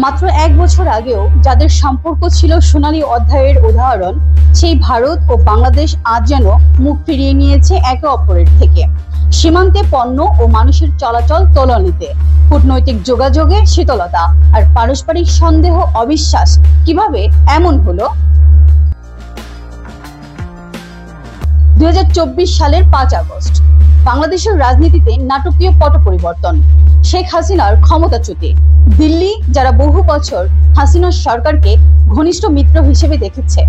মাত্র 1 বছর আগেও যাদের সম্পর্ক ছিল সোনালী অধ্যায়ের উদাহরণ, সেই ভারত ও বাংলাদেশ আজ যেন মুখ ফিরিয়ে নিয়েছে একে অপরের থেকে। সীমান্তে পণ্য ও মানুষের চলাচল তলানিতে, কূটনৈতিক যোগাযোগে শীতলতা আর পারস্পরিক সন্দেহ অবিশ্বাস। কিভাবে এমন হলো? 2024 সালের 5 আগস্ট বাংলাদেশের রাজনীতিতে নাটকীয় পট পরিবর্তন। শেখ হাসিনার ক্ষমতাচ্যুতি। দিল্লি, যারা বহু বছর হাসিনার সরকারকে ঘনিষ্ঠ মিত্র হিসেবে দেখেছে,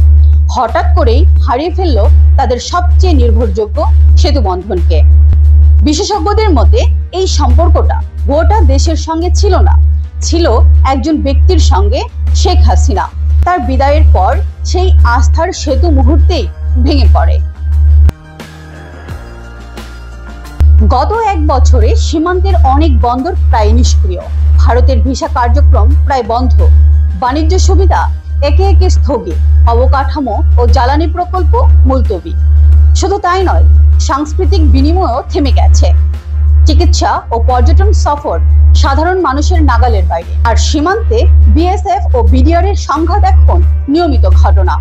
হঠাৎ করেই হারিয়ে ফেলল তাদের সবচেয়ে নির্ভরযোগ্য সেতু বন্ধনকে। বিশেষজ্ঞদের মতে এই সম্পর্কটা গোটা দেশের সঙ্গে ছিল না, ছিল একজন ব্যক্তির সঙ্গে, শেখ হাসিনা। তার বিদায়ের পর সেই আস্থার সেতু মুহূর্তেই ভেঙে পড়ে। গত 1 বছরে সীমান্তের অনেক বন্দর প্রায় নিষ্ক্রিয়, ভারতের ভিসা কার্যক্রম প্রায় বন্ধ, বাণিজ্য সুবিধা একে একে স্থগিত, অবকাঠামো ও জ্বালানি প্রকল্প মুলতবি। শুধু তাই নয়, সাংস্কৃতিক বিনিময়ও থেমে গেছে। চিকিৎসা ও পর্যটন সফর সাধারণ মানুষের নাগালের বাইরে। আর সীমান্তে বিএসএফ ও বিডিআর এর সংঘাত এখন নিয়মিত ঘটনা।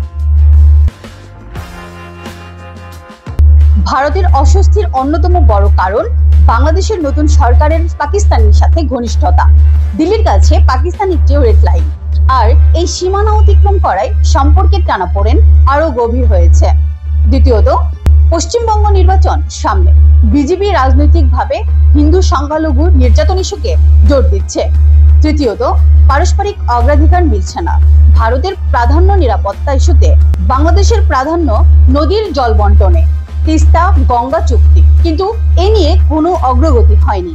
ভারতের অস্বস্তির অন্যতম বড় কারণ বাংলাদেশের নতুন সরকারের পাকিস্তানের সাথে ঘনিষ্ঠতা। দিল্লির কাছে পাকিস্তান একটি রেড লাইন, আর এই সীমানা অতিক্রম করায় সম্পর্কের টানাপোড়েন আরো গভীর হয়েছে। দ্বিতীয়ত, পশ্চিমবঙ্গ নির্বাচন সামনে, বিজেপি রাজনৈতিকভাবে হিন্দু সংখ্যালঘু নির্যাতন ইস্যুকে জোর দিচ্ছে। তৃতীয়ত, পারস্পরিক অগ্রাধিকার মিলছে না। ভারতের প্রাধান্য নিরাপত্তা ইস্যুতে, বাংলাদেশের প্রাধান্য নদীর জল বন্টনে, তিস্তা গঙ্গা চুক্তি, কিন্তু এ নিয়ে কোনো অগ্রগতি হয়নি।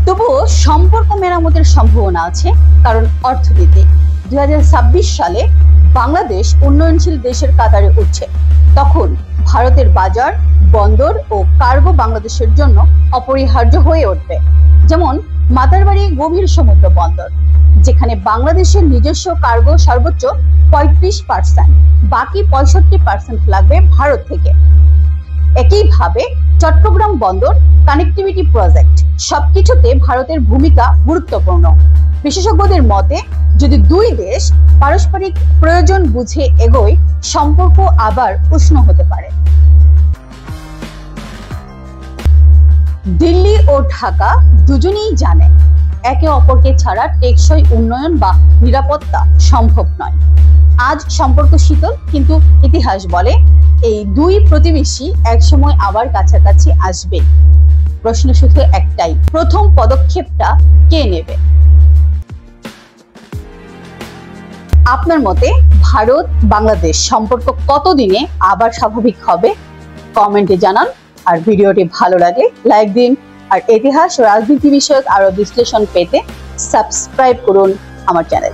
তবুও সম্পর্ক মেরামতের সম্ভাবনা আছে, কারণ অর্থনীতি। 2026 সালে বাংলাদেশ উন্নয়নশীল দেশের কাতারে উঠছে। তখন ভারতের বাজার, বন্দর ও কার্গো বাংলাদেশের জন্য অপরিহার্য হয়ে উঠবে। যেমন মাতারবাড়ি গভীর সমুদ্র বন্দর, যেখানে বাংলাদেশের নিজস্ব কার্গো সর্বোচ্চ 35%, বাকি 65% লাগবে ভারত থেকে। একইভাবে চট্টগ্রাম বন্দর কানেক্টিভিটি প্রজেক্ট, সবকিছুতে ভারতের ভূমিকা গুরুত্বপূর্ণ। বিশেষজ্ঞদের মতে, যদি দুই দেশ পারস্পরিক প্রয়োজন বুঝে এগোয়, সম্পর্ক আবার উষ্ণ হতে পারে। দিল্লি ও ঢাকা দুজনেই জানে একে অপরকে ছাড়া টেকসই উন্নয়ন বা নিরাপত্তা সম্ভব নয়। আজ সম্পর্ক শীতল, কিন্তু ইতিহাস বলে এই দুই প্রতিবেশী একসময় আবার কাছাকাছি আসবে। প্রশ্ন শুধু একটাই, প্রথম পদক্ষেপটা কে নেবে? আপনার মতে ভারত বাংলাদেশ সম্পর্ক কতদিনে আবার স্বাভাবিক হবে? কমেন্টে জানান। আর ভিডিওটি ভালো লাগলে লাইক দিন, আর ইতিহাস ও রাজনীতি বিষয়ক আরো বিশ্লেষণ পেতে সাবস্ক্রাইব করুন আমার চ্যানেল।